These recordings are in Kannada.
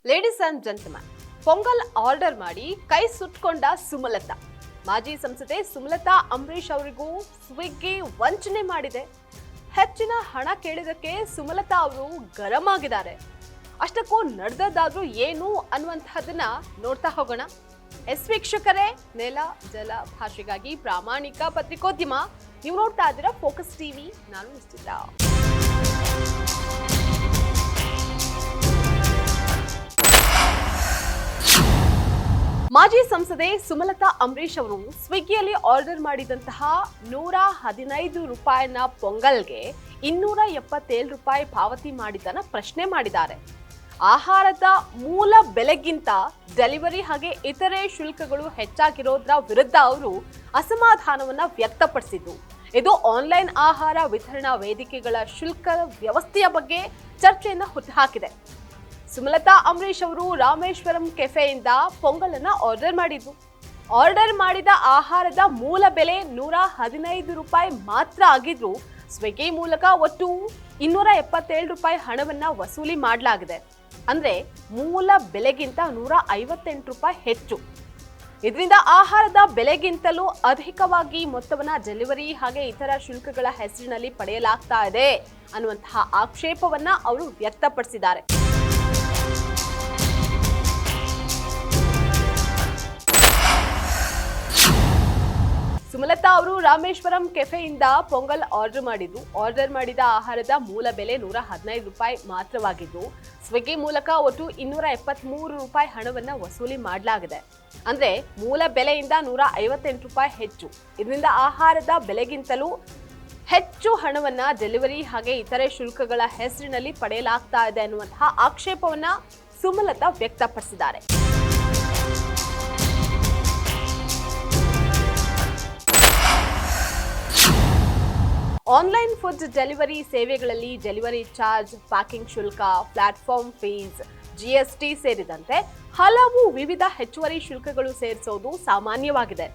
Ladies and gentleman, pongal order ಮಾಡಿ ಕೈ ಸುಟ್ಕೊಂಡ ಸುಮಲತಾ. ಮಾಜಿ ಸಂಸದೆ ಸುಮಲತಾ ಅಂಬರೀಶ್ ಅವರಿಗೂ ಸ್ವಿಗ್ಗಿ ವಂಚನೆ ಮಾಡಿದೆ. ಹೆಚ್ಚಿನ ಹಣ ಕೇಳಿದಕ್ಕೆ ಸುಮಲತಾ ಅವರು ಗರಂ ಆಗಿದ್ದಾರೆ. ಅಷ್ಟಕ್ಕೂ ನಡೆದದ್ದಾದ್ರೂ ಏನು ಅನ್ನುವಂತಹದನ್ನ ನೋಡ್ತಾ ಹೋಗೋಣ. ವೀಕ್ಷಕರೇ, ನೆಲ ಜಲ ಭಾಷೆಗಾಗಿ ಪ್ರಾಮಾಣಿಕ ಪತ್ರಿಕೋದ್ಯಮ. ನೀವು ನೋಡ್ತಾ ಇದ್ದೀರಾ ಫೋಕಸ್ ಟಿವಿ. ನಾನು ನಿಶ್ಚಿತ. ಮಾಜಿ ಸಂಸದೆ ಸುಮಲತಾ ಅಂಬರೀಶ್ ಅವರು ಸ್ವಿಗ್ಗಿಯಲ್ಲಿ ಆರ್ಡರ್ ಮಾಡಿದಂತಹ 115 ರೂಪಾಯಿನ ಪೊಂಗಲ್ಗೆ 277 ರೂಪಾಯಿ ಪಾವತಿ ಮಾಡಿದ್ದನ್ನ ಪ್ರಶ್ನೆ ಮಾಡಿದ್ದಾರೆ. ಆಹಾರದ ಮೂಲ ಬೆಲೆಗಿಂತ ಡೆಲಿವರಿ ಹಾಗೆ ಇತರೆ ಶುಲ್ಕಗಳು ಹೆಚ್ಚಾಗಿರೋದ್ರ ವಿರುದ್ಧ ಅವರು ಅಸಮಾಧಾನವನ್ನ ವ್ಯಕ್ತಪಡಿಸಿದ್ದು. ಇದು ಆನ್ಲೈನ್ ಆಹಾರ ವಿತರಣಾ ವೇದಿಕೆಗಳ ಶುಲ್ಕ ವ್ಯವಸ್ಥೆಯ ಬಗ್ಗೆ ಚರ್ಚೆಯನ್ನ ಹುಟ್ಟುಹಾಕಿದೆ. ಸುಮಲತಾ ಅಂಬರೀಶ್ ಅವರು ರಾಮೇಶ್ವರಂ ಕೆಫೆಯಿಂದ ಪೊಂಗಲನ್ನ ಆರ್ಡರ್ ಮಾಡಿದ್ರು. ಆರ್ಡರ್ ಮಾಡಿದ ಆಹಾರದ ಮೂಲ ಬೆಲೆ 115 ರೂಪಾಯಿ ಮಾತ್ರ ಆಗಿದ್ರು ಸ್ವಿಗ್ಗಿ ಮೂಲಕ ಒಟ್ಟು 277 ರೂಪಾಯಿ ಹಣವನ್ನ ವಸೂಲಿ ಮಾಡಲಾಗಿದೆ. ಅಂದ್ರೆ ಮೂಲ ಬೆಲೆಗಿಂತ 158 ರೂಪಾಯಿ ಹೆಚ್ಚು. ಇದರಿಂದ ಆಹಾರದ ಬೆಲೆಗಿಂತಲೂ ಅಧಿಕವಾಗಿ ಮೊತ್ತವನ್ನ ಡೆಲಿವರಿ ಹಾಗೆ ಇತರ ಶುಲ್ಕಗಳ ಹೆಸರಿನಲ್ಲಿ ಪಡೆಯಲಾಗ್ತಾ ಇದೆ ಅನ್ನುವಂತಹ ಆಕ್ಷೇಪವನ್ನ ಅವರು ವ್ಯಕ್ತಪಡಿಸಿದ್ದಾರೆ. ಸುಮಲತಾ ಅವರು ರಾಮೇಶ್ವರಂ ಕೆಫೆಯಿಂದ ಪೊಂಗಲ್ ಆರ್ಡರ್ ಮಾಡಿದ್ದು. ಆರ್ಡರ್ ಮಾಡಿದ ಆಹಾರದ ಮೂಲ ಬೆಲೆ 115 ರೂಪಾಯಿ ಮಾತ್ರವಾಗಿದ್ದು ಸ್ವಿಗ್ಗಿ ಮೂಲಕ ಒಟ್ಟು 273 ರೂಪಾಯಿ ಹಣವನ್ನ ವಸೂಲಿ ಮಾಡಲಾಗಿದೆ. ಅಂದ್ರೆ ಮೂಲ ಬೆಲೆಯಿಂದ 158 ರೂಪಾಯಿ ಹೆಚ್ಚು. ಇದರಿಂದ ಆಹಾರದ ಬೆಲೆಗಿಂತಲೂ ಹೆಚ್ಚು ಹಣವನ್ನ ಡೆಲಿವರಿ ಹಾಗೆ ಇತರೆ ಶುಲ್ಕಗಳ ಹೆಸರಿನಲ್ಲಿ ಪಡೆಯಲಾಗ್ತಾ ಇದೆ ಅನ್ನುವಂತಹ ಆಕ್ಷೇಪವನ್ನ ಸುಮಲತಾ ವ್ಯಕ್ತಪಡಿಸಿದ್ದಾರೆ. ಆನ್ಲೈನ್ ಫುಡ್ ಡೆಲಿವರಿ ಸೇವೆಗಳಲ್ಲಿ ಡೆಲಿವರಿ ಚಾರ್ಜ್, ಪ್ಯಾಕಿಂಗ್ ಶುಲ್ಕ, ಪ್ಲಾಟ್ಫಾರ್ಮ್ ಫೀಸ್, ಜಿಎಸ್ಟಿ ಸೇರಿದಂತೆ ಹಲವು ವಿವಿಧ ಹೆಚ್ಚುವರಿ ಶುಲ್ಕಗಳು ಸೇರಿಸೋದು ಸಾಮಾನ್ಯವಾಗಿದೆ.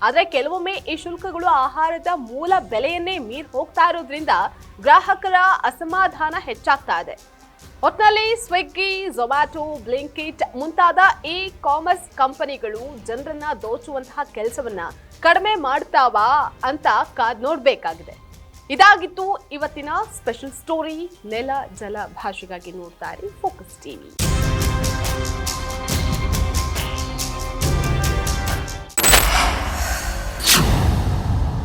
ಆದರೆ ಕೆಲವೊಮ್ಮೆ ಈ ಶುಲ್ಕಗಳು ಆಹಾರದ ಮೂಲ ಬೆಲೆಯನ್ನೇ ಮೀರಿ ಹೋಗ್ತಾ ಇರೋದ್ರಿಂದ ಗ್ರಾಹಕರ ಅಸಮಾಧಾನ ಹೆಚ್ಚಾಗ್ತಾ ಇದೆ. ಒಟ್ನಲ್ಲಿ ಸ್ವಿಗ್ಗಿ, ಝೊಮ್ಯಾಟೊ, ಬ್ಲಿಂಕಿಟ್ ಮುಂತಾದ ಇ ಕಾಮರ್ಸ್ ಕಂಪನಿಗಳು ಜನರನ್ನ ದೋಚುವಂತಹ ಕೆಲಸವನ್ನ ಕಡಿಮೆ ಮಾಡ್ತಾವಾ ಅಂತ ಕಾದ್ ನೋಡ್ಬೇಕಾಗಿದೆ. ಇದಾಗಿತ್ತು ಇವತ್ತಿನ ಸ್ಪೆಷಲ್ ಸ್ಟೋರಿ. ನೆಲ ಜಲ ಭಾಷೆಗಾಗಿ ನೋಡ್ತಾ ಇರಿ ಫೋಕಸ್ ಟಿವಿ.